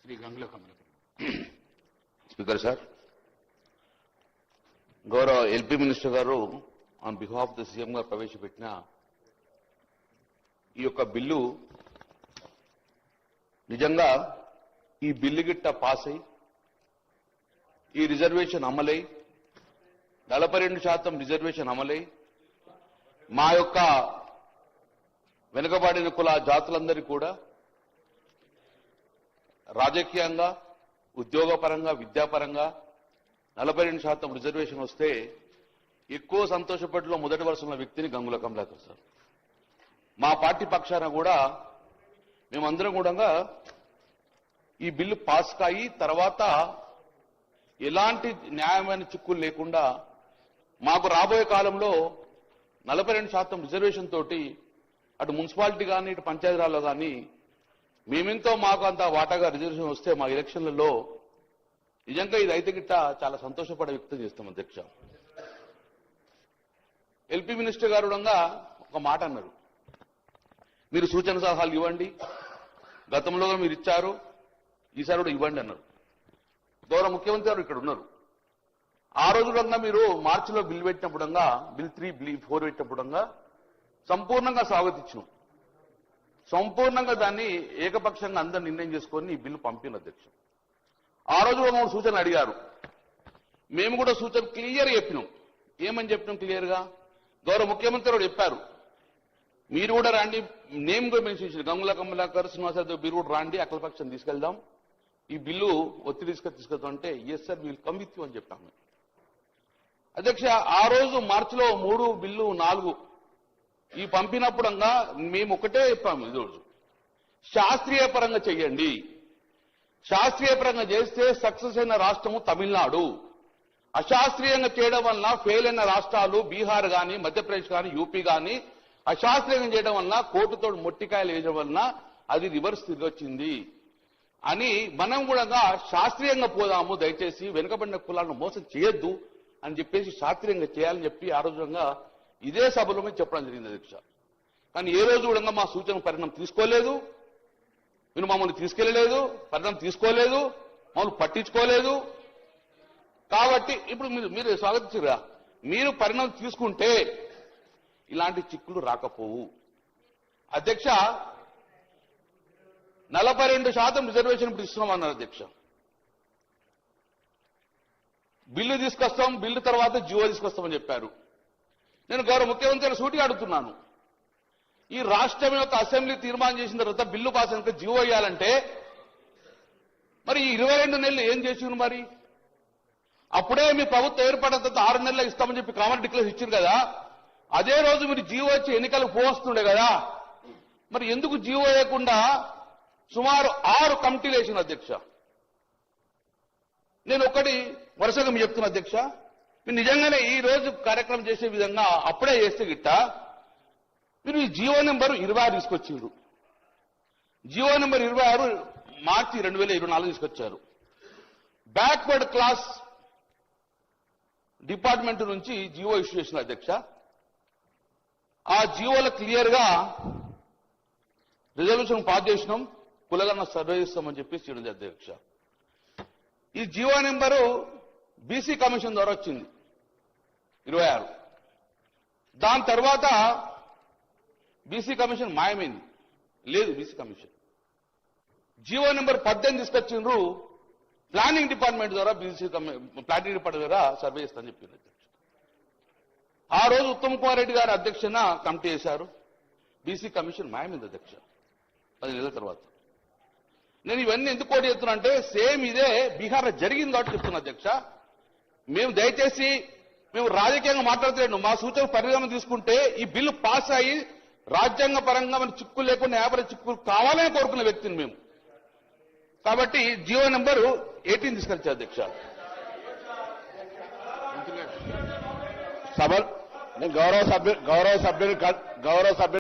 శ్రీ గంగుల కమల. Speaker sir, గౌరవ LP minister గారు on behalf the CM గారు ప్రవేశపెట్టిన ఈ యొక్క బిల్లు నిజంగా ఈ బిల్లు గిట్ట పాస్ అయి ఈ రిజర్వేషన్ అమలై 42% రిజర్వేషన్ అమలై మా యొక్క వెనుకబడిన కుల జాతులందరికీ కూడా రాజకీయంగా, ఉద్యోగపరంగా, విద్యాపరంగా 42% రిజర్వేషన్ వస్తే ఎక్కువ సంతోషపడిలో మొదటి వరుసలో వ్యక్తిని గంగుల కమలాకర్ సార్. మా పార్టీ పక్షాన కూడా మేమందరం కూడా ఈ బిల్లు పాస్ కాయి తర్వాత ఎలాంటి న్యాయమైన చిక్కులు లేకుండా మాకు రాబోయే కాలంలో 42% రిజర్వేషన్ తోటి అటు మున్సిపాలిటీ కానీ ఇటు పంచాయతీరాల్లో కానీ మేమెంతో మాకు అంత వాటాగా రిజర్వేషన్ వస్తే మా ఎలక్షన్లలో నిజంగా ఇది అయితే గిట్ట చాలా సంతోషపడే వ్యక్తం చేస్తాం అధ్యక్ష. ఎల్పీ మినిస్టర్ గారు కూడా ఒక మాట అన్నారు, మీరు సూచన సలహాలు ఇవ్వండి, గతంలో మీరు ఇచ్చారు, ఈసారి కూడా ఇవ్వండి అన్నారు. గౌరవ ముఖ్యమంత్రి గారు ఇక్కడ ఉన్నారు. ఆ రోజు కూడా మీరు మార్చిలో బిల్ పెట్టినప్పుడు బిల్ 3, బిల్ 4 పెట్టినప్పుడు సంపూర్ణంగా స్వాగతించినాం. సంపూర్ణంగా దాన్ని ఏకపక్షంగా అందరు నిర్ణయం చేసుకొని ఈ బిల్లు పంపిన అధ్యక్ష. ఆ రోజు కూడా 3 సూచనలు అడిగారు. మేము కూడా సూచన క్లియర్ చెప్పినాం. ఏమని చెప్పినాం క్లియర్గా? గౌరవ ముఖ్యమంత్రి గారు చెప్పారు, మీరు కూడా రండి, నేమ్ కూడా మెన్షన్ చేశారు, గంగుల కమలాకర్, శ్రీనివాసరావు మీరు కూడా రండి, అఖిలపక్షం తీసుకెళ్దాం, ఈ బిల్లు ఒత్తిడి తీసుకెళ్తాం అంటే yes sir will come with you అని చెప్పాము అధ్యక్ష. ఆ రోజు మార్చిలో 3, బిల్లు 4 ఈ పంపినప్పుడంగా మేము ఒకటే చెప్పాము, ఈరోజు శాస్త్రీయ పరంగా చెయ్యండి. శాస్త్రీయ పరంగా చేస్తే సక్సెస్ అయిన రాష్ట్రము తమిళనాడు. అశాస్త్రీయంగా చేయడం వలన ఫెయిల్ అయిన రాష్ట్రాలు బీహార్ కానీ, మధ్యప్రదేశ్ కానీ, యూపీ కానీ అశాస్త్రీయంగా చేయడం వలన కోర్టుతో మొట్టికాయలు వేయడం వలన అది రివర్స్ తిరిగి వచ్చింది అని మనం కూడా శాస్త్రీయంగా పోదాము, దయచేసి వెనుకబడిన కులాలను మోసం చేయొద్దు అని చెప్పేసి శాస్త్రీయంగా చేయాలని చెప్పి ఆ రోజుగా ఇదే సభలో మేము చెప్పడం జరిగింది అధ్యక్ష. కానీ ఏ రోజు కూడా మా సూచన పరిణామం తీసుకోలేదు, మీరు మమ్మల్ని తీసుకెళ్లలేదు, పరిణామం తీసుకోలేదు, మమ్మల్ని పట్టించుకోలేదు. కాబట్టి ఇప్పుడు మీరు స్వాగతించరా, మీరు పరిణామం తీసుకుంటే ఇలాంటి చిక్కులు రాకపోవు అధ్యక్ష. 42% రిజర్వేషన్ ఇప్పుడు ఇస్తున్నామన్నారు అధ్యక్ష. బిల్లు తీసుకొస్తాం, బిల్లు తర్వాత జియో తీసుకొస్తామని చెప్పారు. నేను గౌరవ ముఖ్యమంత్రి సూటిగా అడుగుతున్నాను, ఈ రాష్ట్రం యొక్క అసెంబ్లీ తీర్మానం చేసిన తర్వాత బిల్లు పాస్ అయినాక జియో వేయాలంటే మరి ఈ 22 నెలలు ఏం చేసిండ్రు? మరి అప్పుడే మీ ప్రభుత్వం ఏర్పడిన తర్వాత 6 నెలలు ఇస్తామని చెప్పి కామన్ డిక్లేర్ ఇచ్చారు కదా, అదే రోజు మీరు జియో వచ్చి ఎన్నికలకు పోవస్తుండే కదా, మరి ఎందుకు జియో వేయకుండా సుమారు 6 కమిటీలు వేసిన అధ్యక్ష. నేను ఒకటి వరుసగా మీకు చెప్తున్నా అధ్యక్ష, మీరు నిజంగానే ఈ రోజు కార్యక్రమం చేసే విధంగా అప్పుడే చేస్తే గిట్ట మీరు ఈ జియో నెంబర్ 26 తీసుకొచ్చారు. జియో నెంబర్ 26 మార్చి 2024 తీసుకొచ్చారు. బ్యాక్వర్డ్ క్లాస్ డిపార్ట్మెంట్ నుంచి జియో ఇష్యూ చేసిన అధ్యక్ష. ఆ జియోలో క్లియర్ గా రిజల్యూషన్ పాస్ చేసినాం, కులగన్న సర్వే చేస్తామని చెప్పేసి చేయడం అధ్యక్ష. ఈ జియో నెంబరు బీసీ కమిషన్ ద్వారా వచ్చింది 26. దాని తర్వాత బీసీ కమిషన్ మాయమైంది, లేదు బీసీ కమిషన్. జియో నెంబర్ 18 తీసుకొచ్చిండ్రు, ప్లానింగ్ డిపార్ట్మెంట్ ద్వారా ప్లానింగ్ డిపార్ట్మెంట్ ద్వారా సర్వే చేస్తామని చెప్పింది అధ్యక్ష. ఆ రోజు ఉత్తమ్ కుమార్ రెడ్డి గారి అధ్యక్షన కమిటీ చేశారు, బీసీ కమిషన్ మాయమైంది అధ్యక్ష 10 నెలల తర్వాత. నేను ఇవన్నీ ఎందుకు కోటి చెప్తున్నా అంటే సేమ్ ఇదే బీహార్లో జరిగింది కాబట్టి చెప్తున్నా అధ్యక్ష. మేము దయచేసి మేము రాజకీయంగా మాట్లాడుతున్నాం, మా సూచన పరిణామం తీసుకుంటే ఈ బిల్లు పాస్ అయ్యి రాజ్యాంగ పరంగా మన చిక్కులు లేకుండా వ్యాపార చిక్కులు కావాలని కోరుకున్న వ్యక్తిని మేము. కాబట్టి జియో నెంబరు 18 తీసుకొచ్చా అధ్యక్ష. సభ గౌరవ సభ్యులు